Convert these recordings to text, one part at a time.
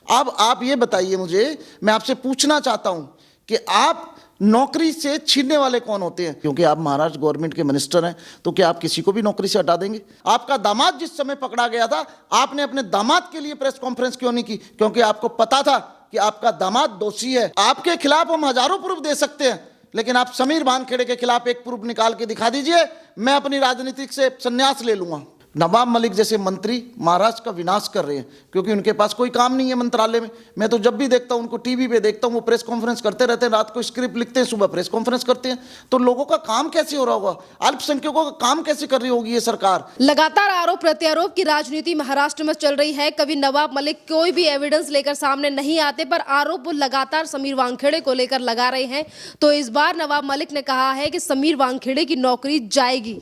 अब आप ये बताइए मुझे, मैं आपसे पूछना चाहता हूं कि आप नौकरी से छीनने वाले कौन होते हैं? क्योंकि आप महाराष्ट्र गवर्नमेंट के मिनिस्टर हैं, तो क्या आप किसी को भी नौकरी से हटा देंगे? आपका दामाद जिस समय पकड़ा गया था, आपने अपने दामाद के लिए प्रेस कॉन्फ्रेंस क्यों नहीं की? क्योंकि आपको पता था कि आपका दामाद दोषी है। आपके खिलाफ हम हजारों प्रूफ दे सकते हैं, लेकिन आप समीर वानखेड़े के खिलाफ एक प्रूफ निकाल के दिखा दीजिए, मैं अपनी राजनीति से संन्यास ले लूंगा। नवाब मलिक जैसे मंत्री महाराष्ट्र का विनाश कर रहे हैं, क्योंकि उनके पास कोई काम नहीं है मंत्रालय में। मैं तो जब भी देखता हूं उनको टीवी पे देखता हूं, वो प्रेस कॉन्फ्रेंस करते रहते हैं, रात को स्क्रिप्ट लिखते हैं, सुबह प्रेस कॉन्फ्रेंस करते हैं। तो लोगों का काम कैसे हो रहा होगा? अल्पसंख्यकों का काम कैसे कर रही होगी ये सरकार? लगातार आरोप प्रत्यारोप की राजनीति महाराष्ट्र में चल रही है। कभी नवाब मलिक कोई भी एविडेंस लेकर सामने नहीं आते, पर आरोप वो लगातार समीर वानखेड़े को लेकर लगा रहे हैं। तो इस बार नवाब मलिक ने कहा है कि समीर वानखेड़े की नौकरी जाएगी।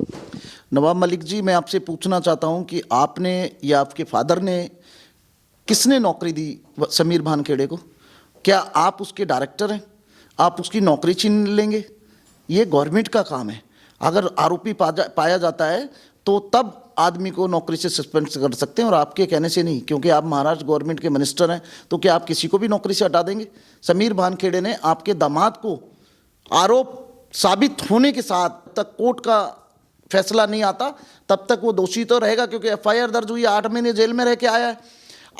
नवाब मलिक जी, मैं आपसे पूछना चाहता हूं कि आपने या आपके फादर ने, किसने नौकरी दी समीर वानखेड़े को? क्या आप उसके डायरेक्टर हैं? आप उसकी नौकरी छीन लेंगे? ये गवर्नमेंट का काम है। अगर आरोपी पाया जाता है तो तब आदमी को नौकरी से सस्पेंड कर सकते हैं, और आपके कहने से नहीं। क्योंकि आप महाराष्ट्र गवर्नमेंट के मिनिस्टर हैं, तो क्या आप किसी को भी नौकरी से हटा देंगे? समीर वानखेड़े ने आपके दामाद को आरोप साबित होने के साथ तक कोर्ट का फैसला नहीं आता, तब तक वो दोषी तो रहेगा, क्योंकि एफआईआर दर्ज हुई, 8 महीने जेल में रह के आया है।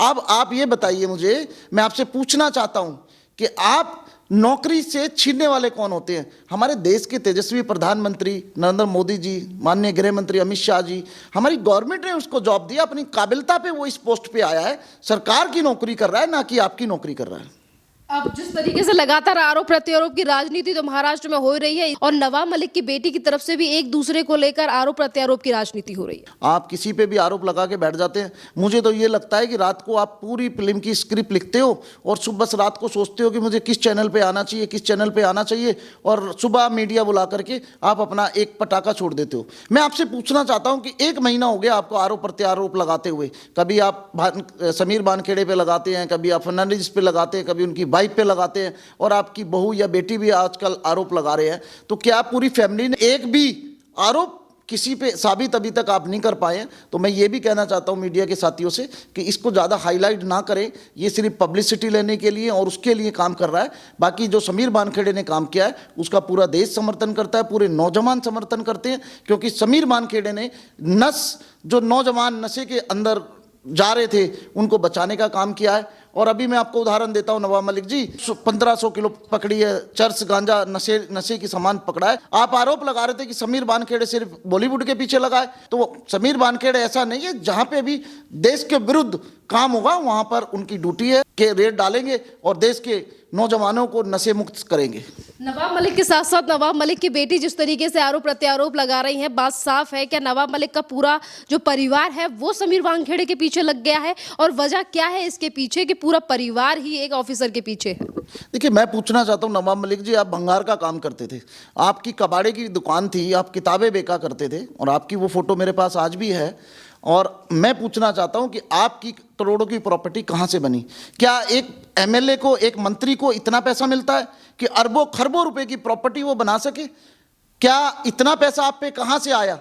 अब आप ये बताइए मुझे, मैं आपसे पूछना चाहता हूं कि आप नौकरी से छीनने वाले कौन होते हैं? हमारे देश के तेजस्वी प्रधानमंत्री नरेंद्र मोदी जी, माननीय गृह मंत्री अमित शाह जी, हमारी गवर्नमेंट ने उसको जॉब दिया, अपनी काबिलियता पे वो इस पोस्ट पे आया है। सरकार की नौकरी कर रहा है, ना कि आपकी नौकरी कर रहा है। अब जिस तरीके से लगातार आरोप प्रत्यारोप की राजनीति तो महाराष्ट्र में हो रही है, और नवाब मलिक की बेटी की तरफ से भी एक दूसरे को लेकर आरोप प्रत्यारोप की राजनीति हो रही है। आप किसी पे भी आरोप लगा के बैठ जाते हैं। मुझे तो ये लगता है कि रात को आप पूरी फिल्म की स्क्रिप्ट लिखते हो, और सुबह बस रात को सोचते हो कि मुझे किस चैनल पे आना चाहिए, किस चैनल पे आना चाहिए, और सुबह मीडिया बुला करके आप अपना एक पटाखा छोड़ देते हो। मैं आपसे पूछना चाहता हूं कि 1 महीना हो गया आपको आरोप प्रत्यारोप लगाते हुए। कभी आप समीर वानखेड़े पे लगाते हैं, कभी आप फर्नांडिस पे लगाते हैं, कभी उनकी वाइफ पे लगाते हैं, और आपकी बहू या बेटी भी आजकल आरोप लगा रहे हैं। तो क्या पूरी फैमिली ने एक भी आरोप किसी पे साबित अभी तक आप नहीं कर पाए? तो मैं ये भी कहना चाहता हूं मीडिया के साथियों से कि इसको ज़्यादा हाईलाइट ना करें। ये सिर्फ पब्लिसिटी लेने के लिए और उसके लिए काम कर रहा है। बाकी जो समीर वानखेड़े ने काम किया है उसका पूरा देश समर्थन करता है, पूरे नौजवान समर्थन करते हैं, क्योंकि समीर वानखेड़े ने जो नौजवान नशे के अंदर जा रहे थे उनको बचाने का काम किया है। और अभी मैं आपको उदाहरण देता हूं नवाब मलिक जी, 1500 किलो पकड़ी है, चर्स गांजा नशे की सामान पकड़ा है। आप आरोप लगा रहे थे कि समीर वानखेड़े सिर्फ बॉलीवुड के पीछे लगा है, तो समीर वानखेड़े ऐसा नहीं है। जहां पे भी देश के विरुद्ध काम होगा वहां पर उनकी ड्यूटी है कि रेड डालेंगे और देश के नौजवानों को नशे मुक्त करेंगे। नवाब मलिक के साथ साथ नवाब मलिक की बेटी जिस तरीके से आरोप प्रत्यारोप लगा रही है, बात साफ है, क्या नवाब मलिक का पूरा जो परिवार है वो समीर वानखेड़े के पीछे लग गया है? और वजह क्या है इसके पीछे कि पूरा परिवार ही एक ऑफिसर के पीछे है? देखिए, मैं पूछना चाहता हूँ नवाब मलिक जी, आप भंगार का काम करते थे, आपकी कबाड़े की दुकान थी, आप किताबें बेचा करते थे, और आपकी वो फोटो मेरे पास आज भी है। और मैं पूछना चाहता हूं कि आपकी करोड़ों की प्रॉपर्टी कहां से बनी? क्या एक एमएलए को, एक मंत्री को इतना पैसा मिलता है कि अरबों खरबों रुपए की प्रॉपर्टी वो बना सके? क्या इतना पैसा आप पे कहां से आया?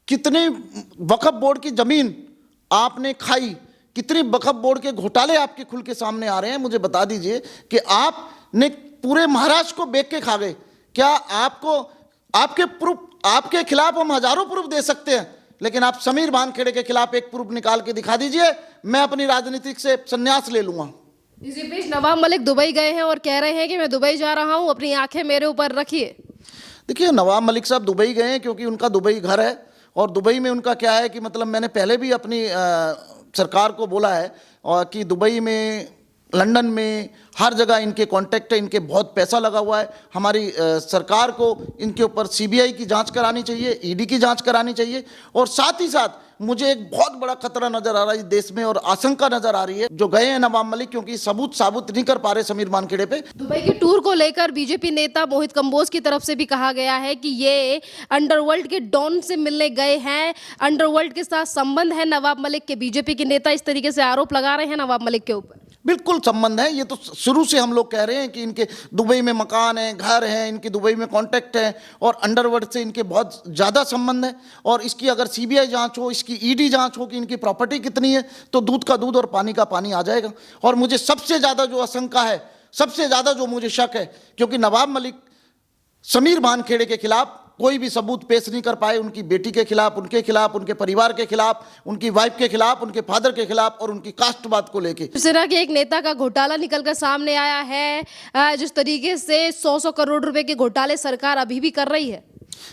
कितने वक्फ बोर्ड की जमीन आपने खाई? कितने वक्फ बोर्ड के घोटाले आपके खुल के सामने आ रहे हैं? मुझे बता दीजिए कि आपने पूरे महाराष्ट्र को बेच के खा गए। क्या आपके खिलाफ हम हजारों प्रूफ दे सकते हैं, लेकिन आप समीर वानखेड़े के खिलाफ एक प्रूफ निकाल के दिखा दीजिए, मैं अपनी राजनीति से संन्यास ले लूंगा। इसी बीच नवाब मलिक दुबई गए हैं और कह रहे हैं कि मैं दुबई जा रहा हूं, अपनी आंखें मेरे ऊपर रखिए। देखिए, नवाब मलिक साहब दुबई गए हैं क्योंकि उनका दुबई घर है, और दुबई में उनका क्या है कि मतलब मैंने पहले भी अपनी सरकार को बोला है और कि दुबई में, लंदन में, हर जगह इनके कॉन्टैक्ट है, इनके बहुत पैसा लगा हुआ है। हमारी सरकार को इनके ऊपर सीबीआई की जांच करानी चाहिए, ईडी की जांच करानी चाहिए। और साथ ही साथ मुझे एक बहुत बड़ा खतरा नजर आ रहा है इस देश में, और आशंका नजर आ रही है जो गए हैं नवाब मलिक, क्योंकि सबूत साबित नहीं कर पा रहे समीर वानखेड़े पे। दुबई के टूर को लेकर बीजेपी नेता मोहित कंबोज की तरफ से भी कहा गया है कि ये अंडरवर्ल्ड के डॉन से मिलने गए हैं, अंडरवर्ल्ड के साथ संबंध है नवाब मलिक के। बीजेपी के नेता इस तरीके से आरोप लगा रहे हैं नवाब मलिक के ऊपर। बिल्कुल संबंध है। ये तो शुरू से हम लोग कह रहे हैं कि इनके दुबई में मकान है, घर है, इनके दुबई में कॉन्टैक्ट है और अंडरवर्ल्ड से इनके बहुत ज़्यादा संबंध है। और इसकी अगर सीबीआई जांच हो, इसकी ईडी जांच हो कि इनकी प्रॉपर्टी कितनी है, तो दूध का दूध और पानी का पानी आ जाएगा। और मुझे सबसे ज़्यादा जो आशंका है, सबसे ज़्यादा जो मुझे शक है, क्योंकि नवाब मलिक समीर भानखेड़े के खिलाफ कोई भी सबूत पेश नहीं कर पाए, उनकी बेटी के खिलाफ, उनके परिवार के खिलाफ, उनकी वाइफ के खिलाफ, उनके फादर के खिलाफ और उनकी कास्टवाद को लेके। शिवसेना के एक नेता का घोटाला निकलकर सामने आया है, जिस तरीके से 100 करोड़ रुपए के घोटाले सरकार अभी भी कर रही है।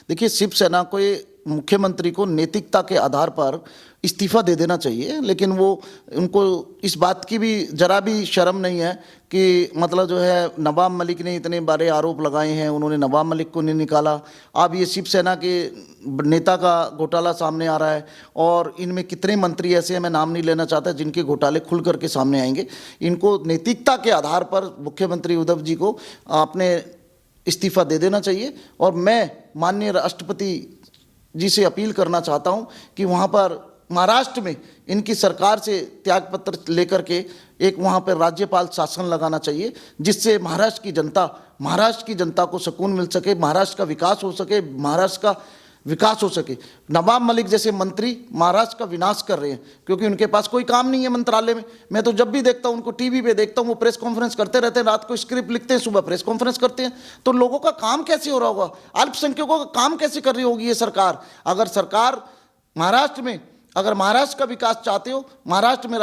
देखिए, शिवसेना को मुख्यमंत्री को नैतिकता के आधार पर इस्तीफा दे देना चाहिए, लेकिन वो उनको इस बात की भी जरा भी शर्म नहीं है कि मतलब जो है नवाब मलिक ने इतने बड़े आरोप लगाए हैं, उन्होंने नवाब मलिक को नहीं निकाला। अब ये शिवसेना के नेता का घोटाला सामने आ रहा है और इनमें कितने मंत्री ऐसे हैं, मैं नाम नहीं लेना चाहता, जिनके घोटाले खुल करके सामने आएंगे। इनको नैतिकता के आधार पर मुख्यमंत्री उद्धव जी को अपने इस्तीफा दे देना चाहिए। और मैं माननीय राष्ट्रपति जी से अपील करना चाहता हूं कि वहां पर महाराष्ट्र में इनकी सरकार से त्यागपत्र लेकर के एक वहां पर राज्यपाल शासन लगाना चाहिए, जिससे महाराष्ट्र की जनता को सुकून मिल सके, महाराष्ट्र का विकास हो सके, महाराष्ट्र का विकास हो सके। नवाब मलिक जैसे मंत्री महाराष्ट्र का विनाश कर रहे हैं, क्योंकि उनके पास कोई काम नहीं है मंत्रालय में। मैं तो जब भी देखता हूं उनको टीवी पे देखता हूं, वो प्रेस कॉन्फ्रेंस करते रहते हैं, रात को स्क्रिप्ट लिखते हैं, सुबह प्रेस कॉन्फ्रेंस करते हैं। तो लोगों का काम कैसे हो रहा होगा, अल्पसंख्यकों का काम कैसे कर रही होगी ये सरकार। अगर सरकार महाराष्ट्र में अगर महाराष्ट्र का विकास चाहते हो, महाराष्ट्र में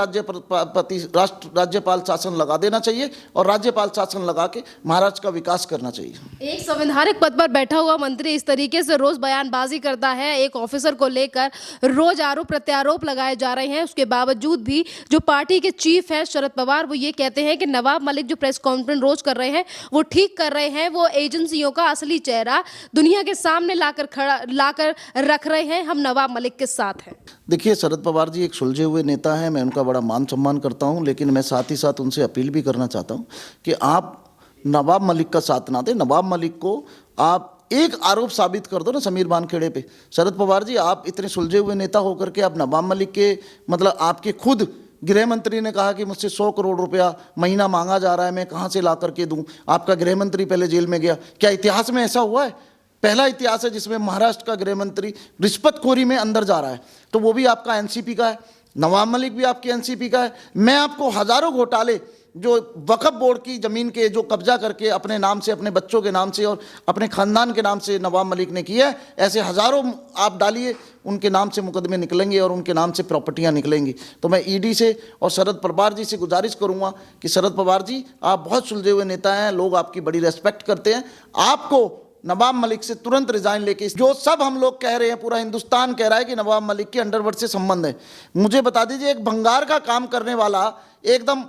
राज्यपाल शासन लगा देना चाहिए और राज्यपाल शासन लगा के महाराष्ट्र का विकास करना चाहिए। एक संवैधानिक पद पर बैठा हुआ मंत्री इस तरीके से रोज बयानबाजी करता है, एक ऑफिसर को लेकर रोज आरोप प्रत्यारोप लगाए जा रहे हैं। उसके बावजूद भी जो पार्टी के चीफ है शरद पवार, वो ये कहते हैं कि नवाब मलिक जो प्रेस कॉन्फ्रेंस रोज कर रहे हैं वो ठीक कर रहे हैं, वो एजेंसियों का असली चेहरा दुनिया के सामने लाकर रख रहे हैं। हम नवाब मलिक के साथ हैं। देखिए, शरद पवार जी एक सुलझे हुए नेता हैं, मैं उनका बड़ा मान सम्मान करता हूं, लेकिन मैं साथ ही साथ उनसे अपील भी करना चाहता हूं कि आप नवाब मलिक का साथ ना दें। नवाब मलिक को आप एक आरोप साबित कर दो ना समीर भानखेड़े पे। शरद पवार जी, आप इतने सुलझे हुए नेता होकर के आप नवाब मलिक के मतलब आपके खुद गृह मंत्री ने कहा कि मुझसे 100 करोड़ रुपया महीना मांगा जा रहा है, मैं कहाँ से ला करके दूं। आपका गृह मंत्री पहले जेल में गया। क्या इतिहास में ऐसा हुआ है? पहला इतिहास है जिसमें महाराष्ट्र का गृह मंत्री रिश्वतखोरी में अंदर जा रहा है, तो वो भी आपका एनसीपी का है। नवाब मलिक भी आपकी एनसीपी का है। मैं आपको हजारों घोटाले जो वक्फ बोर्ड की जमीन के जो कब्जा करके अपने नाम से, अपने बच्चों के नाम से और अपने खानदान के नाम से नवाब मलिक ने किया है, ऐसे हजारों आप डालिए, उनके नाम से मुकदमे निकलेंगे और उनके नाम से प्रॉपर्टियां निकलेंगी। तो मैं ईडी से और शरद पवार जी से गुजारिश करूंगा कि शरद पवार जी, आप बहुत सुलझे हुए नेता हैं, लोग आपकी बड़ी रेस्पेक्ट करते हैं। आपको नवाब मलिक से तुरंत रिजाइन लेके, जो सब हम लोग कह रहे हैं, पूरा हिंदुस्तान कह रहा है कि नवाब मलिक के अंडरवर्ल्ड से संबंध है। मुझे बता दीजिए, एक भंगार का काम करने वाला एकदम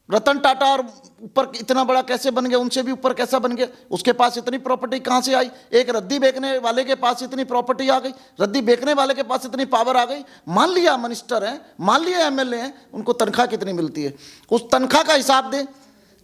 रतन टाटा और ऊपर इतना बड़ा कैसे बन गया, उनसे भी ऊपर कैसा बन गया? उसके पास इतनी प्रॉपर्टी कहाँ से आई? एक रद्दी बेचने वाले के पास इतनी प्रॉपर्टी आ गई, रद्दी बेचने वाले के पास इतनी पावर आ गई। मान लिया मिनिस्टर हैं, मान लिया एमएलए हैं, उनको तनख्वाह कितनी मिलती है, उस तनख्वाह का हिसाब दें।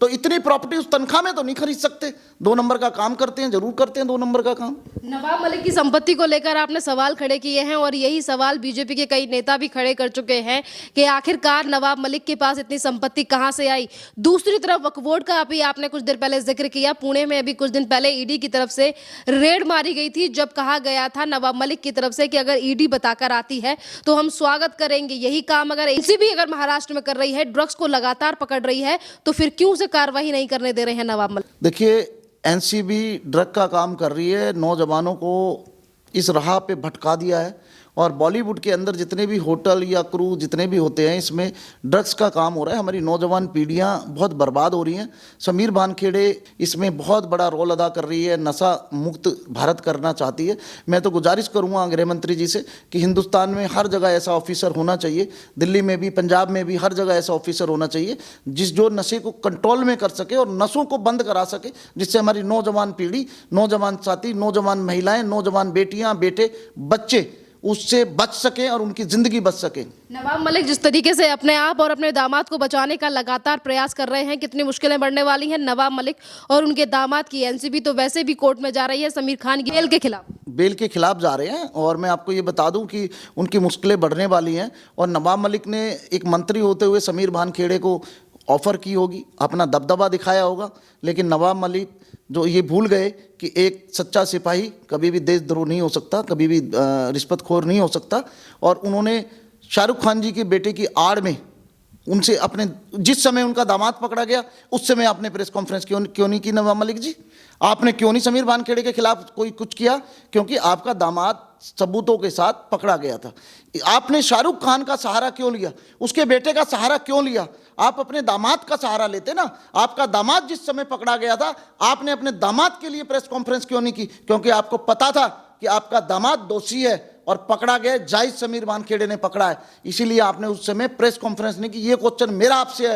तो इतनी प्रॉपर्टी उस तनख्वाह में तो नहीं खरीद सकते। 2 नंबर का काम करते हैं, जरूर करते हैं 2 नंबर का काम। नवाब मलिक की संपत्ति को लेकर आपने सवाल खड़े किए हैं और यही सवाल बीजेपी के कई नेता भी खड़े कर चुके हैं कि आखिरकार नवाब मलिक के पास इतनी संपत्ति कहां से आई। दूसरी तरफ वक्फ बोर्ड का अभी आपने कुछ देर पहले जिक्र किया। पुणे में अभी कुछ दिन पहले ईडी की तरफ से रेड मारी गई थी, जब कहा गया था नवाब मलिक की तरफ से कि अगर ईडी बताकर आती है तो हम स्वागत करेंगे। यही काम अगर एनसीबी अगर महाराष्ट्र में कर रही है, ड्रग्स को लगातार पकड़ रही है, तो फिर क्यों से कार्रवाई नहीं करने दे रहे हैं नवाब मलिक? देखिए, एनसीबी ड्रग का काम कर रही है, नौजवानों को इस राह पे भटका दिया है। और बॉलीवुड के अंदर जितने भी होटल या क्रू जितने भी होते हैं, इसमें ड्रग्स का काम हो रहा है। हमारी नौजवान पीढ़ियां बहुत बर्बाद हो रही हैं। समीर भानखेड़े इसमें बहुत बड़ा रोल अदा कर रही है, नशा मुक्त भारत करना चाहती है। मैं तो गुजारिश करूंगा गृह मंत्री जी से कि हिंदुस्तान में हर जगह ऐसा ऑफिसर होना चाहिए, दिल्ली में भी, पंजाब में भी, हर जगह ऐसा ऑफिसर होना चाहिए जो नशे को कंट्रोल में कर सके और नशों को बंद करा सके, जिससे हमारी नौजवान पीढ़ी, नौजवान साथी, नौजवान महिलाएं, नौजवान बेटियां, बेटे, बच्चे उससे बच सके और उनकी जिंदगी बच सके। नवाब मलिक जिस तरीके से अपने आप और अपने दामाद को बचाने का लगातार प्रयास कर रहे हैं, कितनी मुश्किलें बढ़ने वाली हैं। नवाब मलिक और उनके दामाद की एनसीबी तो वैसे भी कोर्ट में जा रही है समीर खान की बेल के खिलाफ जा रहे हैं। और मैं आपको ये बता दूं कि उनकी मुश्किलें बढ़ने वाली हैं। और नवाब मलिक ने एक मंत्री होते हुए समीर भानखेड़े को ऑफर की होगी, अपना दबदबा दिखाया होगा, लेकिन नवाब मलिक जो ये भूल गए कि एक सच्चा सिपाही कभी भी देशद्रोह नहीं हो सकता, कभी भी रिश्वतखोर नहीं हो सकता। और उन्होंने शाहरुख खान जी के बेटे की आड़ में उनसे अपने, जिस समय उनका दामाद पकड़ा गया उस समय आपने प्रेस कॉन्फ्रेंस क्यों नहीं की नवाब मलिक जी? आपने क्यों नहीं समीर वानखेड़े के खिलाफ कोई कुछ किया? क्योंकि आपका दामाद सबूतों के साथ पकड़ा गया था। आपने शाहरुख खान का सहारा क्यों लिया? उसके बेटे का सहारा क्यों लिया? आप अपने दामाद का सहारा लेते ना। आपका दामाद जिस समय पकड़ा गया था, आपने अपने दामाद के लिए प्रेस कॉन्फ्रेंस क्यों नहीं की? क्योंकि आपको पता था कि आपका दामाद दोषी है और पकड़ा गया, जायज समीर वानखेड़े ने पकड़ा है, इसीलिए आपने उस समय प्रेस कॉन्फ्रेंस नहीं की। ये क्वेश्चन मेरा आपसे है